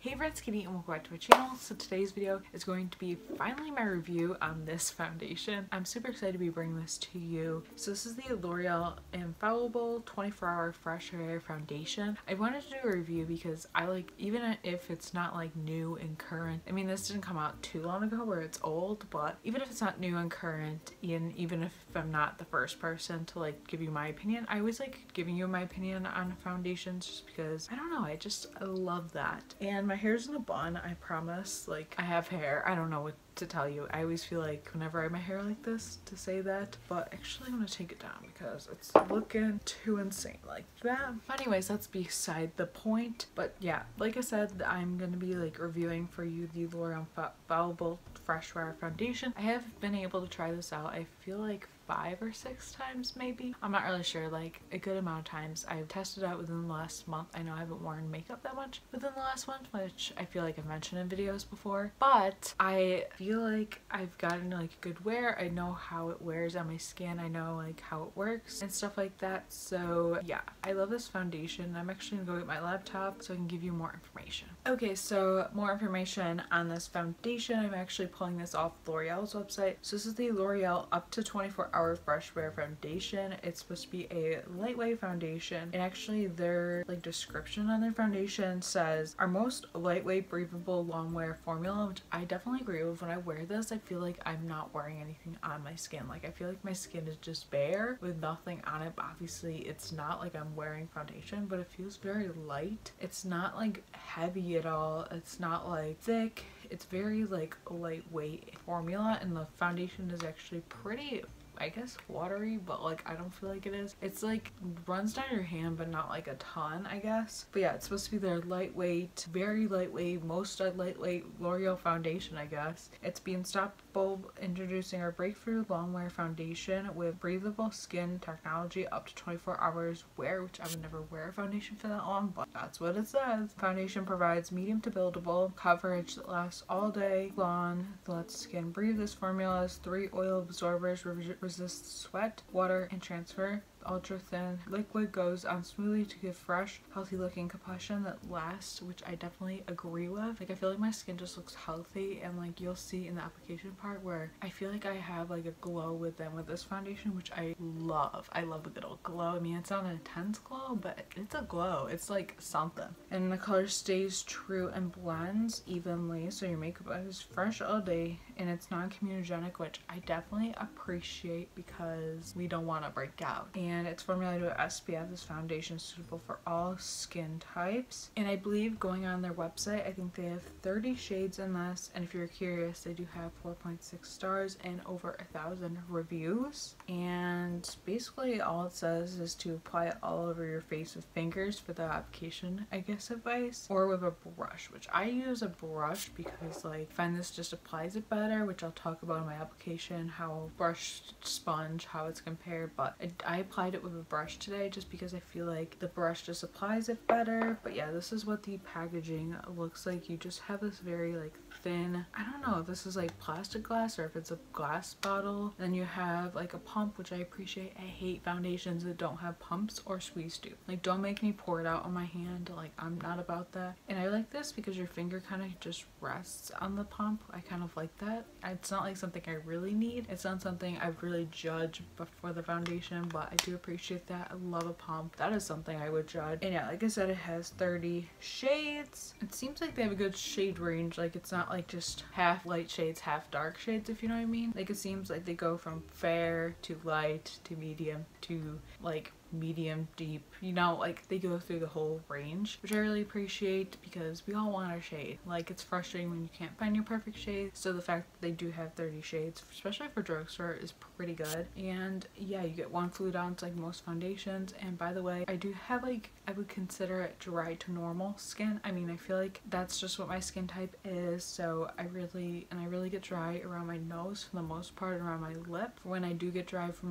Hey friends, Kitty and welcome back to my channel. So today's video is going to be finally my review on this foundation. I'm super excited to be bringing this to you. So this is the L'Oreal Infallible 24-Hour Fresh Wear Foundation. I wanted to do a review because I like, even if it's not like new and current, I mean this didn't come out too long ago where it's old, but even if it's not new and current, and even if I'm not the first person to like give you my opinion, I always like giving you my opinion on foundations just because, I don't know, I love that. And my hair's in a bun, I promise. Like, I have hair. I don't know what to tell you. I always feel like whenever I have my hair like this to say that, but actually I'm gonna take it down because it's looking too insane like that. Anyways, that's beside the point. But yeah, like I said, I'm gonna be like reviewing for you the L'Oreal Infallible Fresh Wear Foundation. I have been able to try this out, I feel like 5 or 6 times maybe. I'm not really sure, like a good amount of times. I've tested it out within the last month. I know I haven't worn makeup that much within the last month, which I feel like I've mentioned in videos before, but I feel like I've gotten like good wear. I know how it wears on my skin. I know like how it works and stuff like that. So yeah, I love this foundation. I'm actually gonna go get my laptop so I can give you more information. Okay, so more information on this foundation. I'm actually pulling this off L'Oreal's website. So this is the L'Oreal Up to 24-Hour Fresh Wear Foundation. It's supposed to be a lightweight foundation, and actually their like description on their foundation says our most lightweight, breathable, long wear formula, which I definitely agree with. When I wear this, I feel like I'm not wearing anything on my skin. Like I feel like my skin is just bare with nothing on it. But obviously it's not like I'm wearing foundation, but it feels very light. It's not like heavy at all. It's not like thick. It's very like lightweight formula, and the foundation is actually pretty, I guess, watery, but like I don't feel like it is. It's like runs down your hand but not like a ton, I guess. But yeah, it's supposed to be their lightweight, very lightweight, most lightweight L'Oreal foundation, I guess. It's being unstoppable, introducing our breakthrough long wear foundation with breathable skin technology, up to 24 hours wear, which I would never wear a foundation for that long, but that's what it says. Foundation provides medium to buildable coverage that lasts all day long, lets skin breathe. This formula has 3 oil absorbers, resists sweat, water, and transfer. Ultra thin liquid goes on smoothly to give fresh, healthy looking complexion that lasts, which I definitely agree with. Like I feel like my skin just looks healthy, and like you'll see in the application part where I feel like I have like a glow with this foundation, which I love. I love a good old glow. I mean, it's not an intense glow, but it's a glow. It's like something. And the color stays true and blends evenly, so your makeup is fresh all day, and it's non-comedogenic, which I definitely appreciate because we don't want to break out. And it's formulated with SPF. This foundation is suitable for all skin types. And I believe, going on their website, I think they have 30 shades in this. And if you're curious, they do have 4.6 stars and over 1,000 reviews. And basically all it says is to apply it all over your face with fingers for the application, I guess, advice, or with a brush, which I use a brush because like I find this just applies it better, which I'll talk about in my application, how brush sponge, how it's compared. But I applied it with a brush today just because I feel like the brush just applies it better. But yeah, this is what the packaging looks like. You just have this very like thin, I don't know if this is like plastic glass or if it's a glass bottle. Then you have like a pump, which I appreciate. I hate foundations that don't have pumps or squeeze tube. Like, don't make me pour it out on my hand. Like, I'm not about that. And I like this because your finger kind of just rests on the pump. I kind of like that. It's not like something I really need. It's not something I really judge before the foundation, but I do appreciate that. I love a pump. That is something I would judge. And yeah, like I said, it has 30 shades. It seems like they have a good shade range. Like, it's not like just half light shades, half dark shades, if you know what I mean. Like, it seems like they go from fair to light to medium to like medium deep, you know, like they go through the whole range, which I really appreciate because we all want our shade. Like, it's frustrating when you can't find your perfect shade, so the fact that they do have 30 shades, especially for drugstore, is pretty good. And yeah, you get 1 fluid ounce like most foundations. And by the way, I do have like, I would consider it dry to normal skin. I mean, I feel like that's just what my skin type is, so I really get dry around my nose for the most part, around my lip. When I do get dry for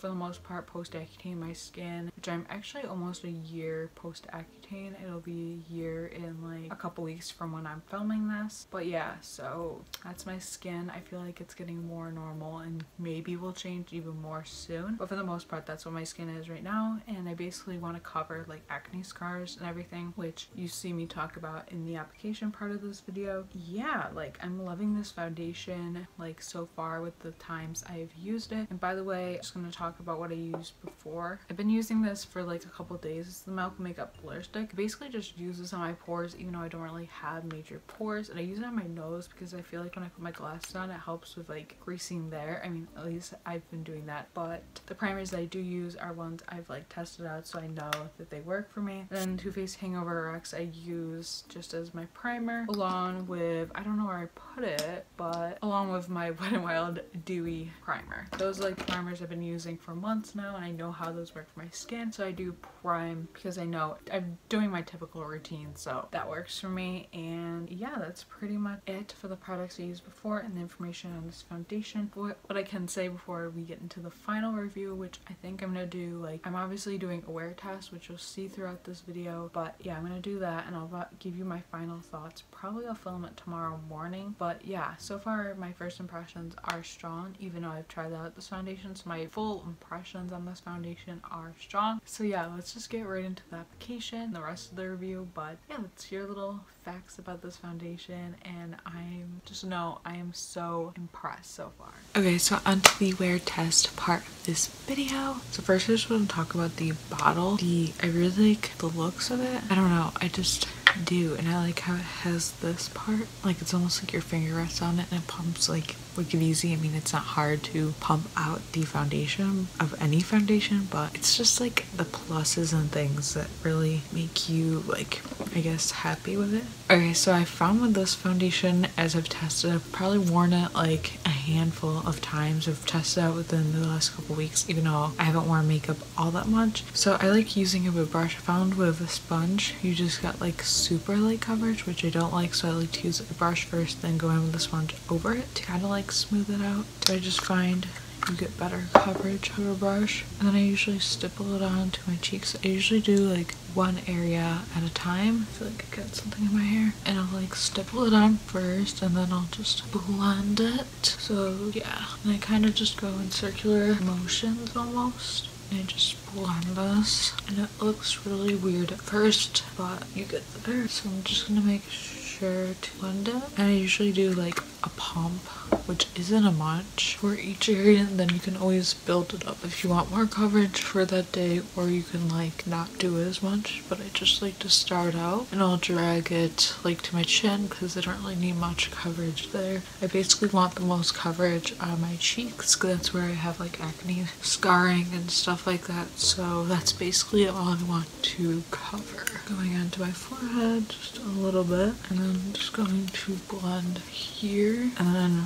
the most part post acne, my skin skin, which I'm actually almost a year post Accutane. It'll be a year in like a couple weeks from when I'm filming this. But yeah, so that's my skin. I feel like it's getting more normal and maybe will change even more soon. But for the most part, that's what my skin is right now. And I basically want to cover like acne scars and everything, which you see me talk about in the application part of this video. Yeah, like I'm loving this foundation like so far with the times I have used it. And by the way, I'm just going to talk about what I used before. I've been using this for like a couple days. It's the Milk Makeup Blur Stick. It basically just uses on my pores even though I don't really have major pores, and I use it on my nose because I feel like when I put my glasses on it helps with like greasing there. I mean, at least I've been doing that. But the primers that I do use are ones I've like tested out so I know that they work for me. Then Too Faced Hangover RX I use just as my primer along with, I don't know where I put it, but along with my Wet n Wild Dewy primer. Those like primers I've been using for months now and I know how those work for my skin, so I do prime because I know I'm doing my typical routine, so that works for me. And yeah, that's pretty much it for the products I used before and the information on this foundation. What I can say before we get into the final review, which I think I'm gonna do, like I'm obviously doing a wear test, which you'll see throughout this video, but yeah, I'm gonna do that and I'll give you my final thoughts. Probably I'll film it tomorrow morning, but yeah, so far my first impressions are strong even though I've tried out this foundation, so my full impressions on this foundation are strong. So yeah, let's just get right into the application, the rest of the review. But yeah, let's hear little facts about this foundation, and I'm just know I am so impressed so far. Okay, so onto the wear test part of this video. So first I just want to talk about the bottle. I really like the looks of it. I don't know, I just do, and I like how it has this part, like it's almost like your finger rests on it and it pumps like wicked easy. I mean, it's not hard to pump out the foundation of any foundation, but it's just like the pluses and things that really make you like, I guess, happy with it. Okay, so I found with this foundation, as I've tested, I've probably worn it like a handful of times. I've tested out within the last couple weeks, even though I haven't worn makeup all that much. So I like using it with brush. I found with a sponge, you just got like super light coverage, which I don't like, so I like to use a brush first, then go in with the sponge over it to kind of like smooth it out. So I just find you get better coverage with a brush, and then I usually stipple it onto my cheeks. I usually do like one area at a time. I feel like I got something in my hair, and I'll like stipple it on first and then I'll just blend it. So yeah, and I kind of just go in circular motions almost. I just blend this, and it looks really weird at first, but you get there. So I'm just gonna make sure to blend it, and I usually do like a pump, which isn't a much for each area, and then you can always build it up if you want more coverage for that day, or you can like not do as much. But I just like to start out and I'll drag it like to my chin because I don't really need much coverage there. I basically want the most coverage on my cheeks because that's where I have like acne scarring and stuff like that, so that's basically all I want to cover. Going onto my forehead just a little bit, and then just going to blend here, and then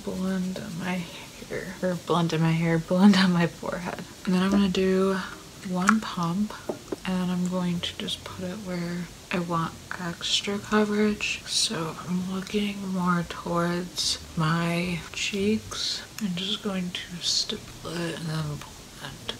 blend my hair, or blend on my forehead. And then I'm gonna do one pump, and I'm going to just put it where I want extra coverage. So I'm looking more towards my cheeks and just going to stipple it and then blend.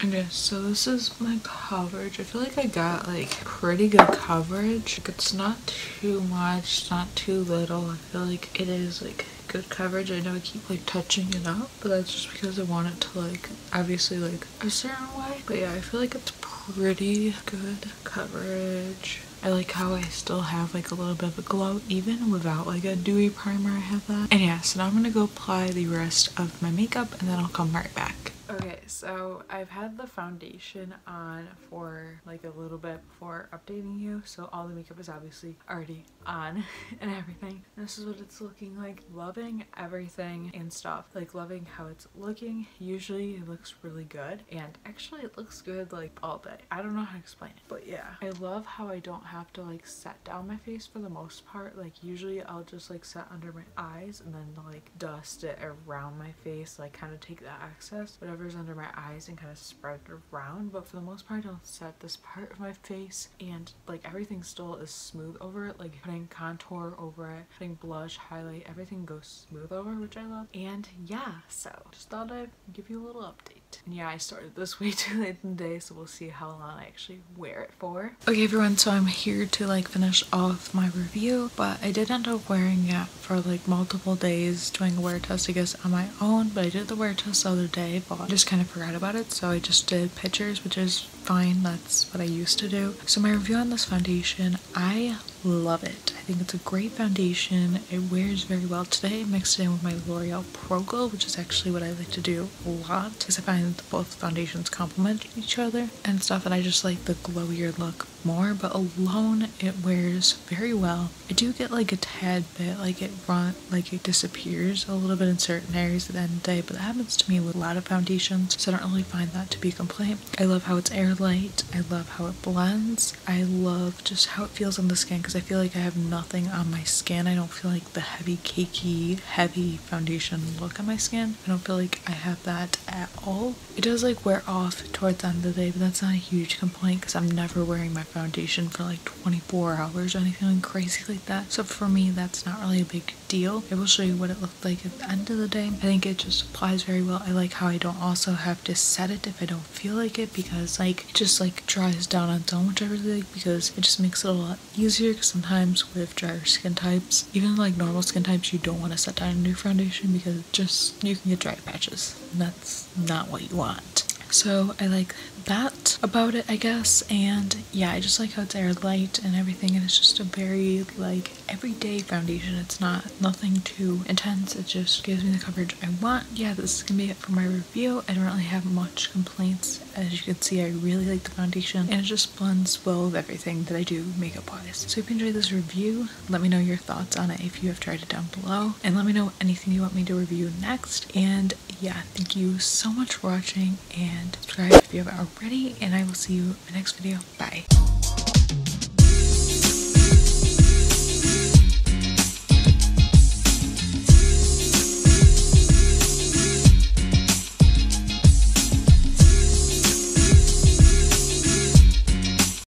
Okay, so this is my coverage. I feel like I got like pretty good coverage. Like, it's not too much, it's not too little. I feel like it is like good coverage. I know I keep like touching it up, but that's just because I want it to like obviously like a certain way. But yeah, I feel like it's pretty good coverage. I like how I still have like a little bit of a glow even without like a dewy primer. I have that. And yeah, so now I'm gonna go apply the rest of my makeup and then I'll come right back. Okay, so I've had the foundation on for like a little bit before updating you, so all the makeup is obviously already on and everything. And this is what it's looking like. Loving everything and stuff, like loving how it's looking. Usually it looks really good, and actually it looks good like all day. I don't know how to explain it, but yeah, I love how I don't have to like set down my face for the most part. Like usually I'll just like set under my eyes and then like dust it around my face, like kind of take the excess, whatever's under my eyes, and kind of spread it around. But for the most part I'll set this part of my face, and like everything still is smooth over it. Like putting contour over it, putting blush, highlight, everything goes smooth over, which I love. And yeah, so just thought I'd give you a little update. late. And yeah, I started this way too late in the day, so we'll see how long I actually wear it for. Okay everyone, so I'm here to like finish off my review, but I did end up wearing it for like multiple days, doing a wear test I guess on my own, but I did the wear test the other day, but I just kind of forgot about it, so I just did pictures, which is fine, that's what I used to do. So my review on this foundation, I love it. I think it's a great foundation. It wears very well. Today I mixed it in with my L'Oreal Pro Glow, which is actually what I like to do a lot because I find that both foundations complement each other and stuff, and I just like the glowier look more, but alone it wears very well. I do get like a tad bit like it disappears a little bit in certain areas at the end of the day, but that happens to me with a lot of foundations, so I don't really find that to be a complaint. I love how it's airlight. I love how it blends. I love just how it feels on the skin because I feel like I have nothing on my skin. I don't feel like the heavy cakey heavy foundation look on my skin. I don't feel like I have that at all. It does like wear off towards the end of the day, but that's not a huge complaint because I'm never wearing my foundation for like 24 hours or anything crazy like that, so for me that's not really a big deal. I will show you what it looked like at the end of the day. I think it just applies very well. I like how I don't also have to set it if I don't feel like it, because like it just like dries down on its own, which I really like because it just makes it a lot easier, because sometimes with drier skin types, even like normal skin types, you don't want to set down a new foundation because just you can get dry patches and that's not what you want. So I like that about it, I guess, and yeah, I just like how it's airlight and everything, and it's just a very like everyday foundation. It's nothing too intense, it just gives me the coverage I want. Yeah, this is gonna be it for my review. I don't really have much complaints. As you can see, I really like the foundation and it just blends well with everything that I do makeup wise. So if you enjoyed this review, let me know your thoughts on it if you have tried it down below, and let me know anything you want me to review next. And yeah, thank you so much for watching, and subscribe if you haven't already, and I will see you in the next video. Bye.